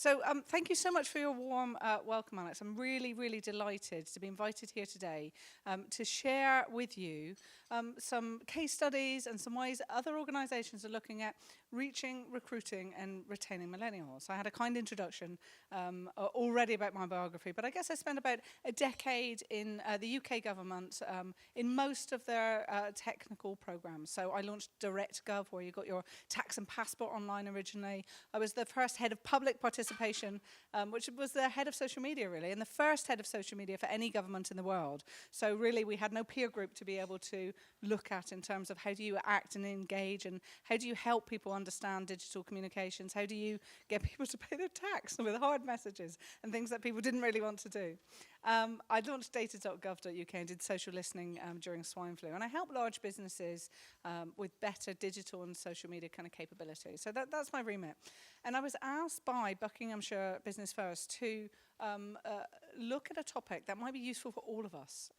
So thank you so much for your warm welcome, Alex. I'm really, really delighted to be invited here today to share with you some case studies and some ways other organisations are looking at reaching, recruiting and retaining millennials. I had a kind introduction already about my biography, but I guess I spent about a decade in the UK government in most of their technical programmes. So I launched DirectGov, where you got your tax and passport online originally. I was the first head of public participation, which was the head of social media, really, and the first head of social media for any government in the world. So really, we had no peer group to be able to look at in terms of how do you act and engage, and how do you help people understand digital communications, how do you get people to pay their tax with hard messages and things that people didn't really want to do. I launched data.gov.uk and did social listening during swine flu, and I help large businesses with better digital and social media kind of capabilities. So that's my remit. And I was asked by Buckinghamshire Business First to look at a topic that might be useful for all of us.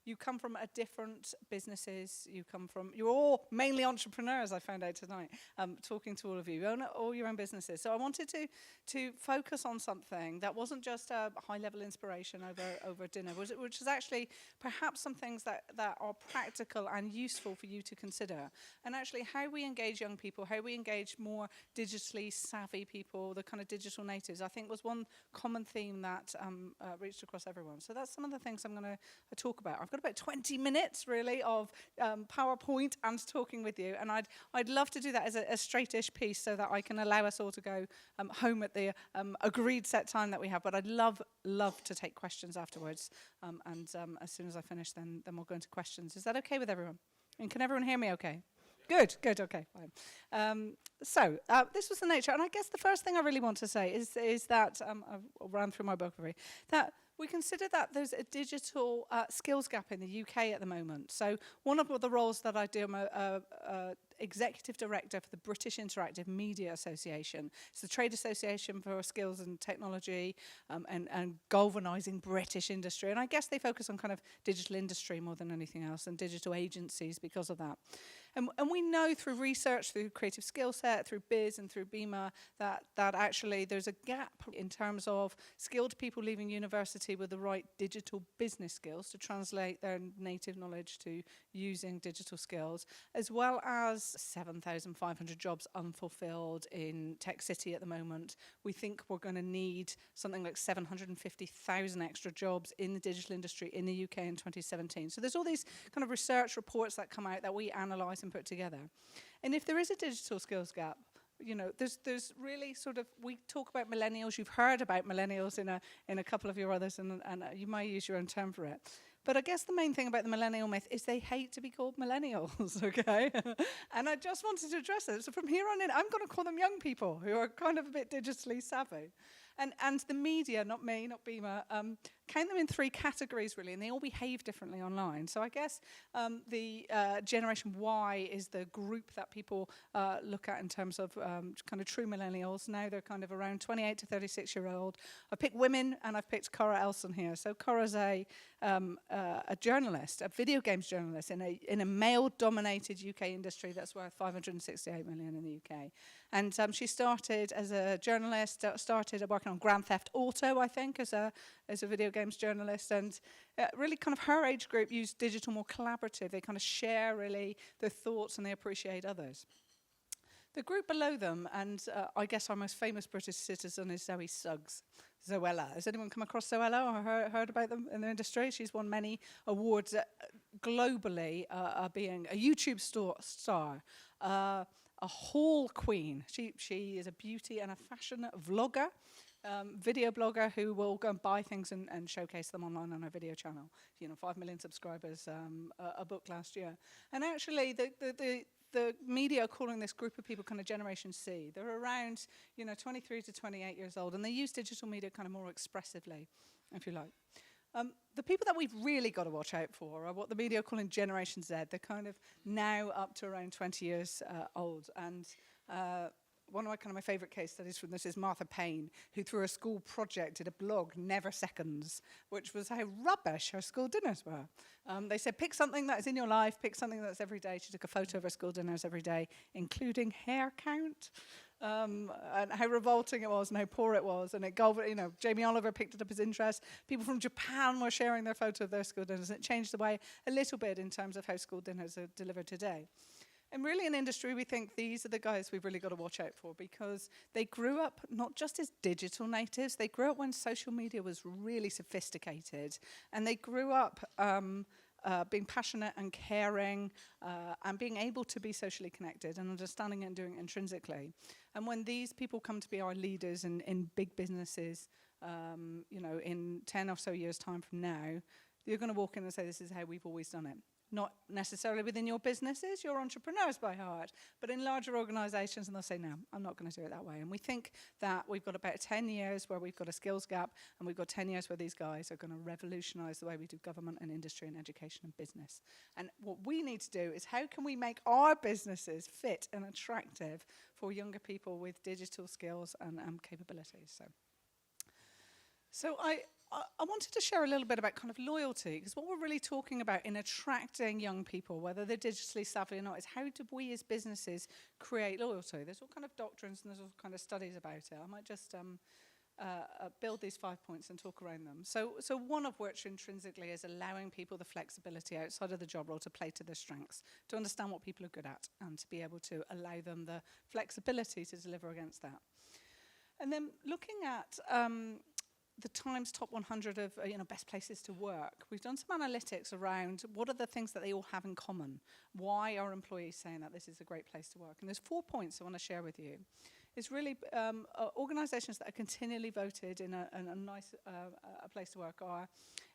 You come from different businesses, you're all mainly entrepreneurs, I found out tonight, talking to all of you. You own all your own businesses. So I wanted to focus on something that wasn't just a high-level inspiration over dinner, which is actually perhaps some things that are practical and useful for you to consider. And actually how we engage young people, how we engage more digitally savvy people, the kind of digital natives, I think was one common theme that reached across everyone. So that's some of the things I'm going to talk about. I've got about 20 minutes, really, of PowerPoint and talking with you. And I'd love to do that as a straight-ish piece so that I can allow us all to go home at the agreed set time that we have. But I'd love to take questions afterwards. And as soon as I finish, then we'll go into questions. Is that okay with everyone? And can everyone hear me okay? Good, okay, fine. So this was the nature, and I guess the first thing I really want to say is that, I'll run through my biography, that we consider that there's a digital skills gap in the UK at the moment. So one of the roles that I do, I'm a Executive Director for the British Interactive Media Association. It's the trade association for skills and technology and galvanising British industry. And I guess they focus on kind of digital industry more than anything else, and digital agencies because of that. And we know through research, through Creative Skill Set, through BIS and through BIMA, that actually there's a gap in terms of skilled people leaving university with the right digital business skills to translate their native knowledge to using digital skills, as well as 7,500 jobs unfulfilled in Tech City at the moment. We think we're going to need something like 750,000 extra jobs in the digital industry in the UK in 2017. So there's all these kind of research reports that come out that we analyse and put together. And if there is a digital skills gap, you know, there's really sort of, we talk about millennials, you've heard about millennials in a couple of your others, and you might use your own term for it. But I guess the main thing about the millennial myth is they hate to be called millennials, okay? And I just wanted to address it. So from here on in, I'm going to call them young people who are kind of a bit digitally savvy. And the media, not me, not BIMA, count them in three categories, really, and they all behave differently online. So I guess the Generation Y is the group that people look at in terms of kind of true millennials. Now they're kind of around 28 to 36-year-old. I picked women, and I've picked Cora Elson here. So Cora's a journalist, a video games journalist in a male-dominated UK industry that's worth 568 million in the UK. And she started as a journalist, started working on Grand Theft Auto, I think, as a video games journalist, and really kind of her age group use digital more collaborative. They kind of share really their thoughts and they appreciate others. The group below them, and I guess our most famous British citizen is Zoe Suggs. Zoella. Has anyone come across Zoella or heard about them in the industry? She's won many awards globally, being a YouTube star, a hall queen. She is a beauty and a fashion vlogger, video blogger who will go and buy things and showcase them online on her video channel. 5 million subscribers, a book last year. And actually, the media are calling this group of people kind of Generation C. They're around, 23 to 28 years old, and they use digital media kind of more expressively, if you like. The people that we've really got to watch out for are what the media are calling Generation Z. They're kind of now up to around 20 years old. And one of my favourite case studies from this is Martha Payne, who through a school project did a blog, Never Seconds, which was how rubbish her school dinners were. They said, pick something that is in your life, pick something that's every day. She took a photo of her school dinners every day, including hair count. and how revolting it was and how poor it was. And Jamie Oliver picked it up as interest. People from Japan were sharing their photo of their school dinners. And it changed the way a little bit in terms of how school dinners are delivered today. And really in industry, we think these are the guys we've really got to watch out for, because they grew up not just as digital natives, they grew up when social media was really sophisticated. And they grew up being passionate and caring and being able to be socially connected and understanding it and doing it intrinsically. And when these people come to be our leaders in big businesses, in 10 or so years' time from now, you're going to walk in and say, this is how we've always done it. Not necessarily within your businesses, you're entrepreneurs by heart, but in larger organisations, and they'll say, no, I'm not going to do it that way. And we think that we've got about 10 years where we've got a skills gap, and we've got 10 years where these guys are going to revolutionise the way we do government and industry and education and business. And what we need to do is, how can we make our businesses fit and attractive for younger people with digital skills and capabilities? So I wanted to share a little bit about kind of loyalty, because what we're really talking about in attracting young people, whether they're digitally savvy or not, is how do we as businesses create loyalty? There's all kind of doctrines and there's all kind of studies about it. I might just build these 5 points and talk around them. So one of which intrinsically is allowing people the flexibility outside of the job role to play to their strengths, to understand what people are good at, and to be able to allow them the flexibility to deliver against that. And then looking at the Times Top 100 of best places to work, we've done some analytics around what are the things that they all have in common. Why are employees saying that this is a great place to work? And there's 4 points I want to share with you. It's really organisations that are continually voted in a nice place to work are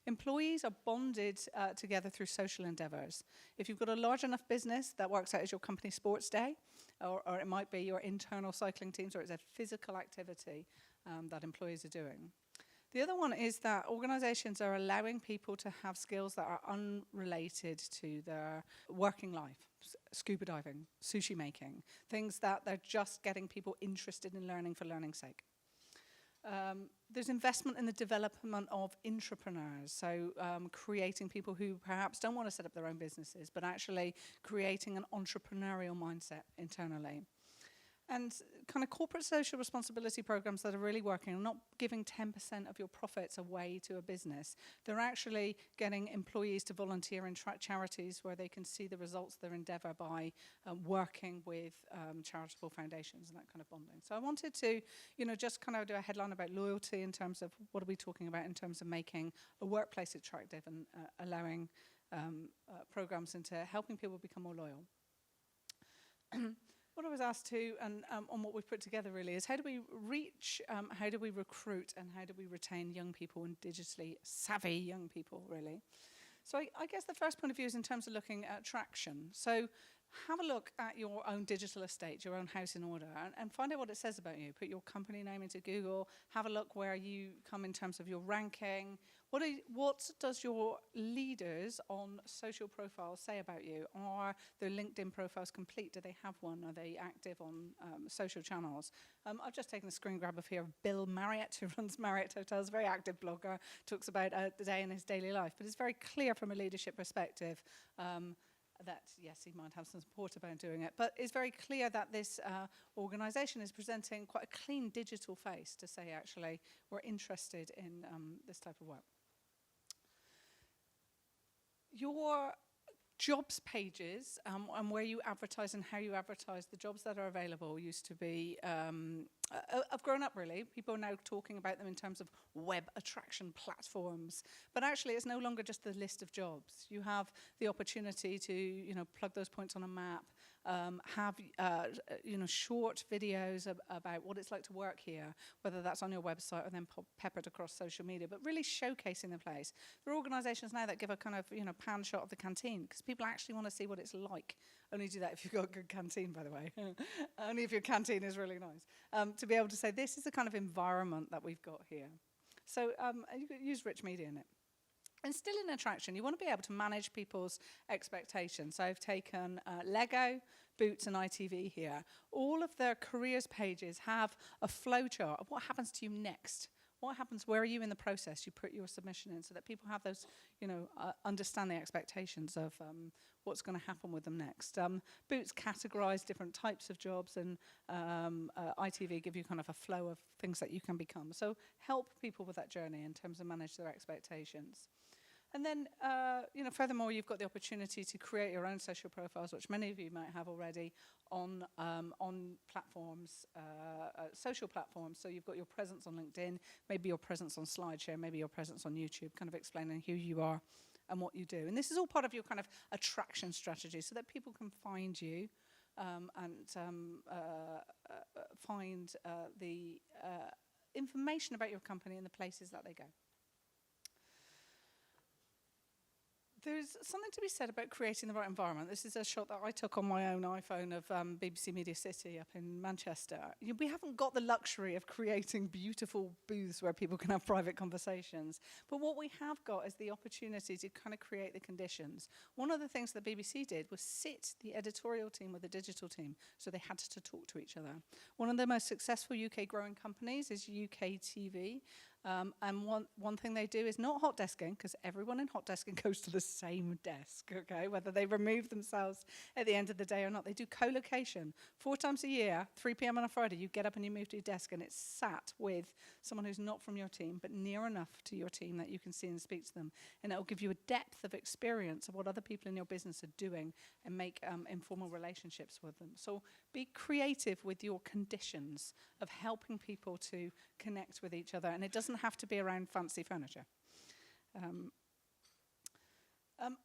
employees are bonded together through social endeavours. If you've got a large enough business, that works out as your company sports day, or it might be your internal cycling teams, or it's a physical activity that employees are doing. The other one is that organisations are allowing people to have skills that are unrelated to their working life. Scuba diving, sushi making, things that they're just getting people interested in learning for learning's sake. There's investment in the development of intrapreneurs, so creating people who perhaps don't want to set up their own businesses, but actually creating an entrepreneurial mindset internally. And kind of corporate social responsibility programs that are really working are not giving 10% of your profits away to a business. They're actually getting employees to volunteer in charities where they can see the results of their endeavour by working with charitable foundations and that kind of bonding. So I wanted to, just kind of do a headline about loyalty in terms of what are we talking about in terms of making a workplace attractive and allowing programs into helping people become more loyal. What I was asked to, and on what we've put together really, is how do we reach, how do we recruit, and how do we retain young people and digitally savvy young people, really? So I guess the first point of view is in terms of looking at attraction. So have a look at your own digital estate, your own house in order, and find out what it says about you. Put your company name into Google, have a look where you come in terms of your ranking. What does your leaders on social profiles say about you? Are their LinkedIn profiles complete? Do they have one? Are they active on social channels? I've just taken a screen grab of here of Bill Marriott, who runs Marriott Hotels, very active blogger, talks about the day in his daily life. But it's very clear from a leadership perspective that, yes, he might have some support about doing it, but it's very clear that this organisation is presenting quite a clean digital face to say, actually, we're interested in this type of work. Your jobs pages and where you advertise and how you advertise the jobs that are available used to be, have grown up really. People are now talking about them in terms of web attraction platforms, but actually it's no longer just the list of jobs. You have the opportunity to, plug those points on a map, have, short videos about what it's like to work here, whether that's on your website or then peppered across social media, but really showcasing the place. There are organisations now that give a kind of, pan shot of the canteen because people actually want to see what it's like. Only do that if you've got a good canteen, by the way. Only if your canteen is really nice. To be able to say, this is the kind of environment that we've got here. So you could use rich media in it. And still in attraction, you want to be able to manage people's expectations. So I've taken Lego, Boots and ITV here. All of their careers pages have a flowchart of what happens to you next What happens? Where are you in the process? You put your submission in so that people have those, understand the expectations of what's going to happen with them next. Boots categorise different types of jobs, and ITV give you kind of a flow of things that you can become. So help people with that journey in terms of manage their expectations. And then, furthermore, you've got the opportunity to create your own social profiles, which many of you might have already on platforms, social platforms. So you've got your presence on LinkedIn, maybe your presence on SlideShare, maybe your presence on YouTube, kind of explaining who you are and what you do. And this is all part of your kind of attraction strategy so that people can find you and find the information about your company in the places that they go. There's something to be said about creating the right environment. This is a shot that I took on my own iPhone of BBC Media City up in Manchester. We haven't got the luxury of creating beautiful booths where people can have private conversations. But what we have got is the opportunity to kind of create the conditions. One of the things the BBC did was sit the editorial team with the digital team, so they had to talk to each other. One of the most successful UK growing companies is UK TV. And one thing they do is not hot desking, because everyone in hot desking goes to the same desk, okay? Whether they remove themselves at the end of the day or not. They do co-location. 4 times a year, 3 p.m. on a Friday, you get up and you move to your desk, and it's sat with someone who's not from your team, but near enough to your team that you can see and speak to them. And it'll give you a depth of experience of what other people in your business are doing and make informal relationships with them. So be creative with your conditions of helping people to connect with each other. And it doesn't have to be around fancy furniture.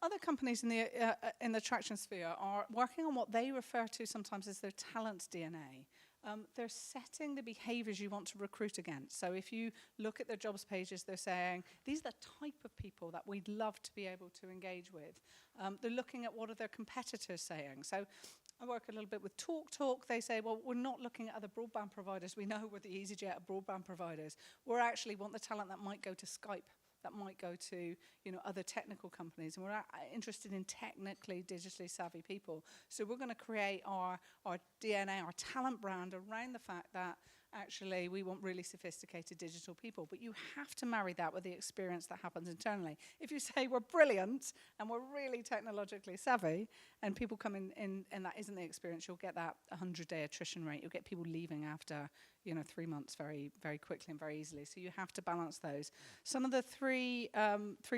Other companies in the attraction sphere are working on what they refer to sometimes as their talent DNA. They're setting the behaviors you want to recruit against. So if you look at their jobs pages, they're saying, these are the type of people that we'd love to be able to engage with. They're looking at what are their competitors saying. So I work a little bit with TalkTalk. They say, well, we're not looking at other broadband providers. We know we're the EasyJet of broadband providers. We actually want the talent that might go to Skype, that might go to other technical companies. And we're interested in technically, digitally savvy people. So we're going to create our DNA, our talent brand around the fact that actually we want really sophisticated digital people. But you have to marry that with the experience that happens internally. If you say we're brilliant and we're really technologically savvy and people come in and that isn't the experience, you'll get that 100-day attrition rate. You'll get people leaving after 3 months very, very quickly and very easily. So you have to balance those. Some of the three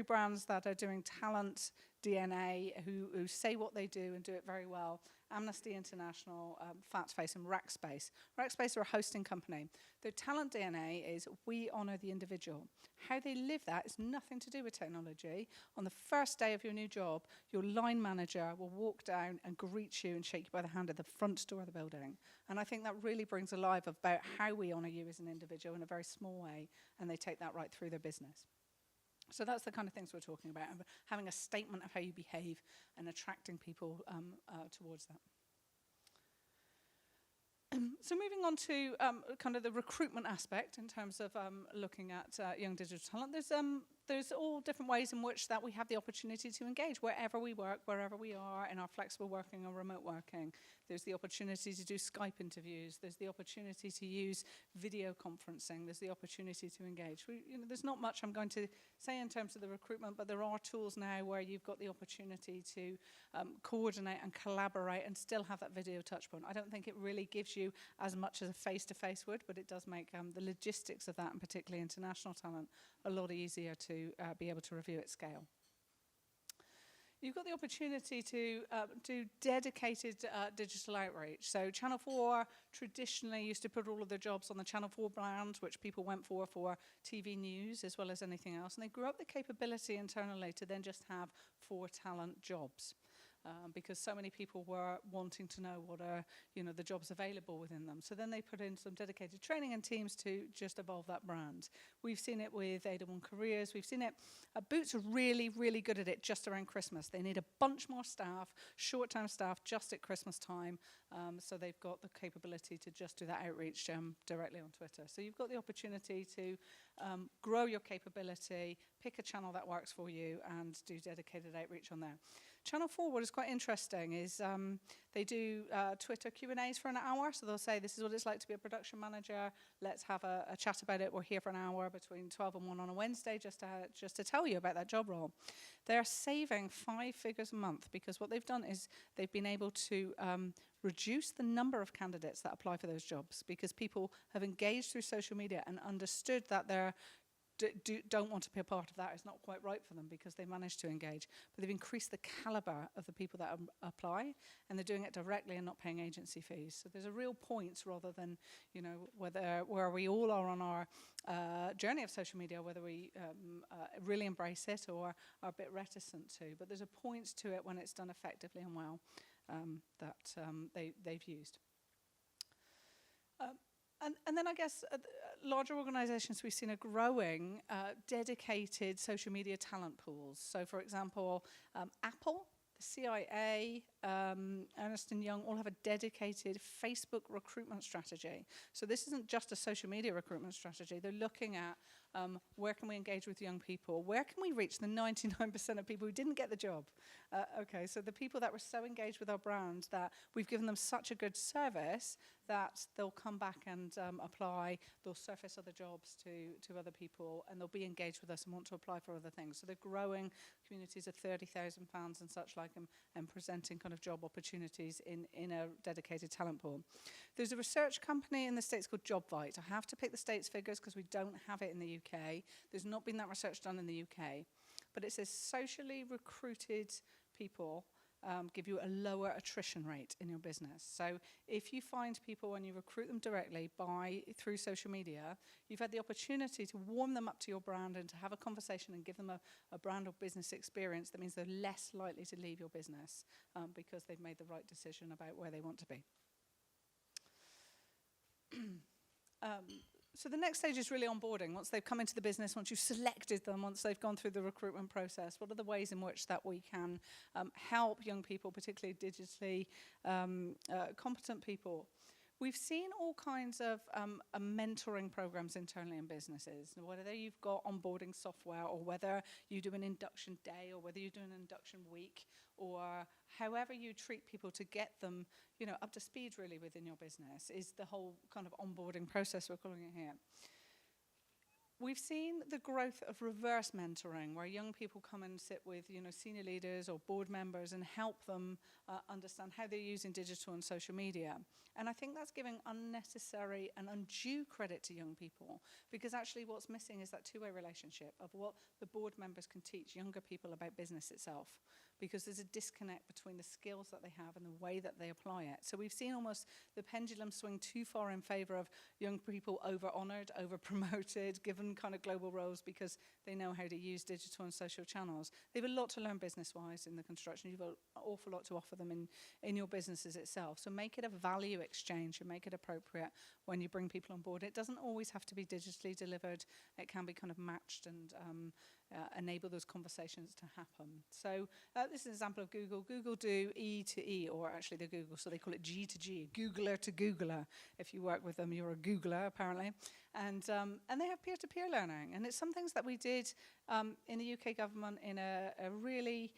brands that are doing talent DNA, who say what they do and do it very well: Amnesty International, Fatface, and Rackspace. Rackspace are a hosting company. Their talent DNA is we honour the individual. How they live that is nothing to do with technology. On the first day of your new job, your line manager will walk down and greet you and shake you by the hand at the front door of the building. And I think that really brings alive about how we honour you as an individual in a very small way, and they take that right through their business. So that's the kind of things we're talking about, having a statement of how you behave and attracting people towards that. So moving on to kind of the recruitment aspect in terms of looking at young digital talent, there's all different ways in which that we have the opportunity to engage wherever we work, wherever we are, in our flexible working or remote working. There's the opportunity to do Skype interviews. There's the opportunity to use video conferencing. There's the opportunity to engage. There's not much I'm going to say in terms of the recruitment, but there are tools now where you've got the opportunity to coordinate and collaborate and still have that video touch point. I don't think it really gives you as much as a face-to-face would, but it does make the logistics of that, and particularly international talent, a lot easier to be able to review at scale. You've got the opportunity to do dedicated digital outreach. So Channel 4 traditionally used to put all of their jobs on the Channel 4 brand, which people went for TV news as well as anything else. And they grew up the capability internally to then just have 4 talent jobs. Because so many people were wanting to know what are, the jobs available within them. So then they put in some dedicated training and teams to just evolve that brand. We've seen it with Ada1 Careers. We've seen it. Boots are really, really good at it just around Christmas. They need a bunch more staff, short-term staff, just at Christmas time. So they've got the capability to just do that outreach directly on Twitter. So you've got the opportunity to grow your capability, pick a channel that works for you, and do dedicated outreach on there. Channel 4, what is quite interesting is they do Twitter Q&As for an hour. So they'll say, this is what it's like to be a production manager. Let's have a chat about it. We're here for an hour between 12 and 1 on a Wednesday just to tell you about that job role. They're saving 5 figures a month because what they've done is they've been able to reduce the number of candidates that apply for those jobs because people have engaged through social media and understood that they're don't want to be a part of that. It's not quite right for them because they managed to engage. But they've increased the caliber of the people that apply, and they're doing it directly and not paying agency fees. So there's a real point rather than, where we all are on our journey of social media, whether we really embrace it or are a bit reticent to. But there's a point to it when it's done effectively and well that they've used. And then I guess larger organisations we've seen are growing dedicated social media talent pools. So for example, Apple, the CIA, Ernst & Young all have a dedicated Facebook recruitment strategy. So this isn't just a social media recruitment strategy. They're looking at where can we engage with young people? Where can we reach the 99% of people who didn't get the job? Okay, so the people that were so engaged with our brand that we've given them such a good service that they'll come back and apply, they'll surface other jobs to other people, and they'll be engaged with us and want to apply for other things. So they're growing communities of 30,000 fans and such like and presenting kind of job opportunities in a dedicated talent pool. There's a research company in the States called JobVite. I have to pick the States figures because we don't have it in the UK. There's not been that research done in the UK. But it says socially recruited people give you a lower attrition rate in your business. So if you find people when you recruit them directly through social media, you've had the opportunity to warm them up to your brand and to have a conversation and give them a brand or business experience. That means they're less likely to leave your business because they've made the right decision about where they want to be. So the next stage is really onboarding. Once they've come into the business, once you've selected them, once they've gone through the recruitment process, what are the ways in which that we can help young people, particularly digitally competent people? We've seen all kinds of mentoring programs internally in businesses, whether you've got onboarding software or whether you do an induction day or whether you do an induction week or however you treat people to get them, up to speed really within your business is the whole kind of onboarding process we're calling it here. We've seen the growth of reverse mentoring, where young people come and sit with, senior leaders or board members and help them understand how they're using digital and social media. And I think that's giving unnecessary and undue credit to young people, because actually what's missing is that two-way relationship of what the board members can teach younger people about business itself, because there's a disconnect between the skills that they have and the way that they apply it. So we've seen almost the pendulum swing too far in favor of young people over-honored, over-promoted, given kind of global roles because they know how to use digital and social channels. They have a lot to learn business-wise in the construction. You've got an awful lot to offer them in your businesses itself. So make it a value exchange and make it appropriate when you bring people on board. It doesn't always have to be digitally delivered. It can be kind of matched and enable those conversations to happen. So this is an example of Google. Google do E to E, or actually they're Google, so they call it G to G, Googler to Googler. If you work with them, you're a Googler, apparently. And they have peer-to-peer learning. And it's some things that we did in the UK government in a really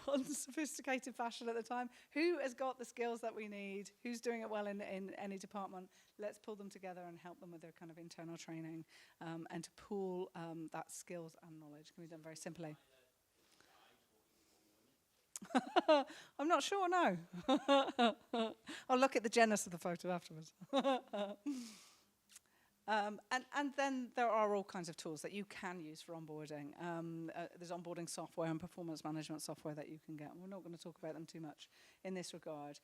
unsophisticated fashion at the time. Who has got the skills that we need? Who's doing it well in any department? Let's pull them together and help them with their kind of internal training and to pool that skills and knowledge. Can be done very simply. I'm not sure, no. I'll look at the genus of the photo afterwards. And then there are all kinds of tools that you can use for onboarding. There's onboarding software and performance management software that you can get. We're not going to talk about them too much in this regard.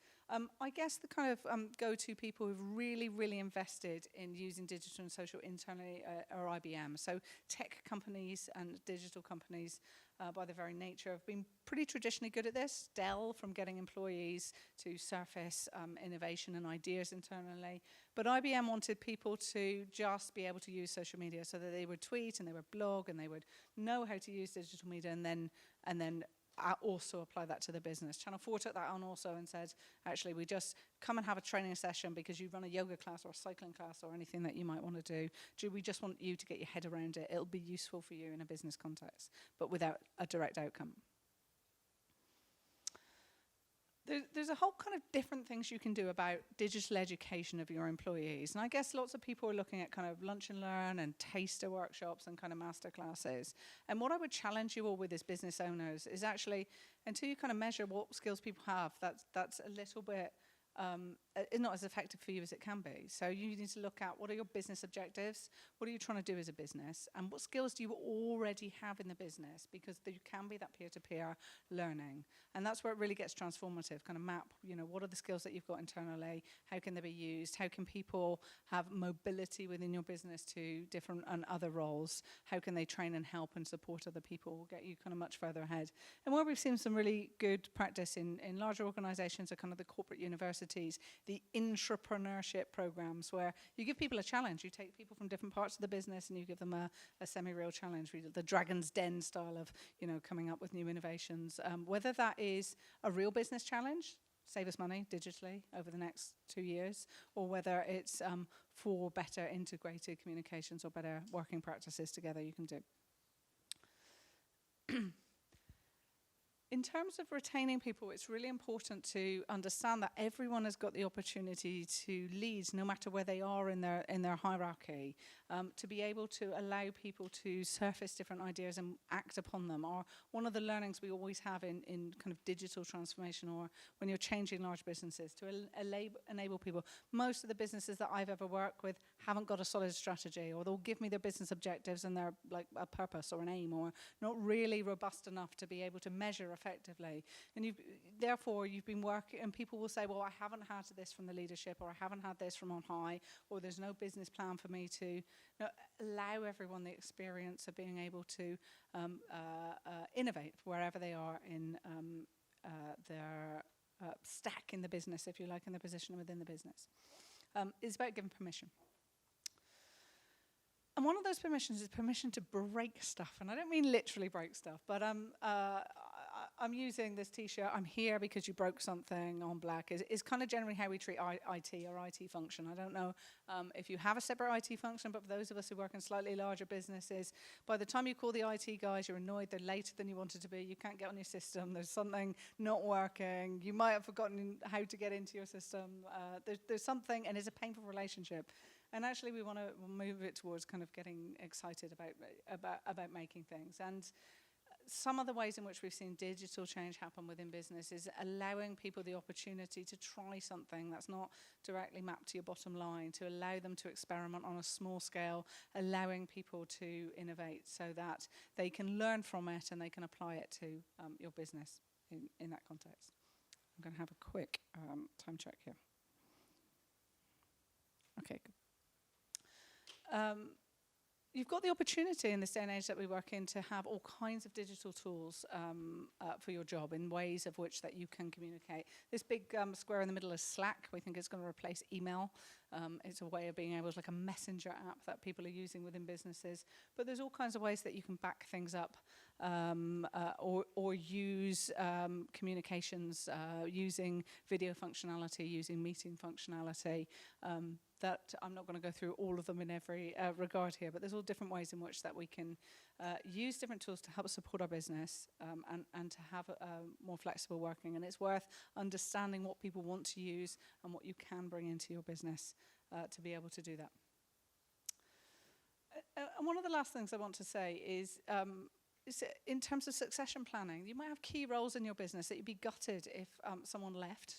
I guess the kind of go-to people who've really, really invested in using digital and social internally are IBM. So tech companies and digital companies, by their very nature, have been pretty traditionally good at this. Dell, from getting employees to surface innovation and ideas internally. But IBM wanted people to just be able to use social media so that they would tweet and they would blog and they would know how to use digital media and then also apply that to the business. Channel 4 took that on also and said, actually, we just come and have a training session because you run a yoga class or a cycling class or anything that you might want to do. We just want you to get your head around it. It'll be useful for you in a business context, but without a direct outcome. There's a whole kind of different things you can do about digital education of your employees. And I guess lots of people are looking at kind of lunch and learn and taster workshops and kind of master classes. And what I would challenge you all with as business owners is actually, until you kind of measure what skills people have, that's a little bit not as effective for you as it can be. So you need to look at what are your business objectives, what are you trying to do as a business, and what skills do you already have in the business, because there can be that peer-to-peer learning. And that's where it really gets transformative, kind of map, what are the skills that you've got internally, how can they be used, how can people have mobility within your business to different and other roles, how can they train and help and support other people, will get you kind of much further ahead. And where we've seen some really good practice in larger organizations are kind of the corporate universities, the intrapreneurship programs where you give people a challenge. You take people from different parts of the business and you give them a semi-real challenge, the Dragon's Den style of, coming up with new innovations. Whether that is a real business challenge, save us money digitally over the next 2 years, or whether it's for better integrated communications or better working practices together, you can do. In terms of retaining people, it's really important to understand that everyone has got the opportunity to lead, no matter where they are in their hierarchy, to be able to allow people to surface different ideas and act upon them. Or one of the learnings we always have in kind of digital transformation, or when you're changing large businesses, to enable people. Most of the businesses that I've ever worked with haven't got a solid strategy, or they'll give me their business objectives and they're like a purpose or an aim, or not really robust enough to be able to measure effectively. And therefore you've been working, and people will say, well, I haven't had this from the leadership, or I haven't had this from on high, or there's no business plan for me to allow everyone the experience of being able to innovate wherever they are in their stack in the business, if you like, in their position within the business. It's about giving permission. And one of those permissions is permission to break stuff. And I don't mean literally break stuff, but I'm using this T-shirt, I'm here because you broke something on black, is kind of generally how we treat IT or IT function. I don't know if you have a separate IT function, but for those of us who work in slightly larger businesses, by the time you call the IT guys, you're annoyed they're later than you wanted to be, you can't get on your system, there's something not working, you might have forgotten how to get into your system, there's something, and it's a painful relationship. And actually we want to move it towards kind of getting excited about making things. And some of the ways in which we've seen digital change happen within business is allowing people the opportunity to try something that's not directly mapped to your bottom line, to allow them to experiment on a small scale, allowing people to innovate so that they can learn from it and they can apply it to your business in that context. I'm going to have a quick time check here. Okay, good. You've got the opportunity in this day and age that we work in to have all kinds of digital tools for your job in ways of which that you can communicate. This big square in the middle is Slack. We think it's going to replace email. It's a way of being able to, like a messenger app that people are using within businesses. But there's all kinds of ways that you can back things up or use communications using video functionality, using meeting functionality. That I'm not going to go through all of them in every regard here, but there's all different ways in which that we can use different tools to help support our business and to have more flexible working. And it's worth understanding what people want to use and what you can bring into your business to be able to do that. And one of the last things I want to say is in terms of succession planning, you might have key roles in your business that you'd be gutted if someone left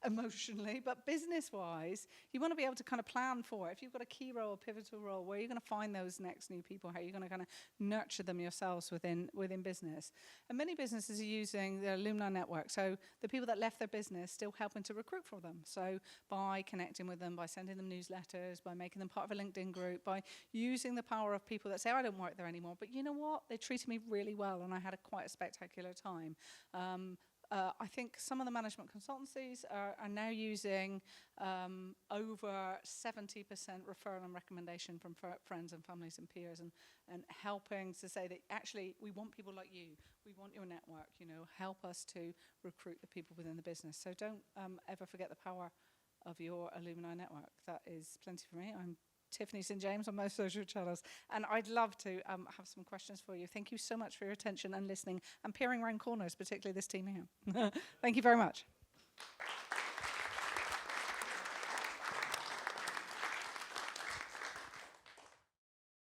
emotionally, but business-wise, you want to be able to kind of plan for it. If you've got a key role, a pivotal role, where are you going to find those next new people? How are you going to kind of nurture them yourselves within business? And many businesses are using their alumni network, so the people that left their business still helping to recruit for them. So by connecting with them, by sending them newsletters, by making them part of a LinkedIn group, by using the power of people that say, I don't work there anymore, but you know what? They treated me really well and I had quite a spectacular time. I think some of the management consultancies are now using over 70% referral and recommendation from friends and families and peers, and helping to say that actually we want people like you. We want your network, you know, help us to recruit the people within the business. So don't ever forget the power of your alumni network. That is plenty for me. I'm Tiffany St James on most social channels, and I'd love to have some questions for you. Thank you so much for your attention and listening and peering around corners, particularly this team here. Thank you very much.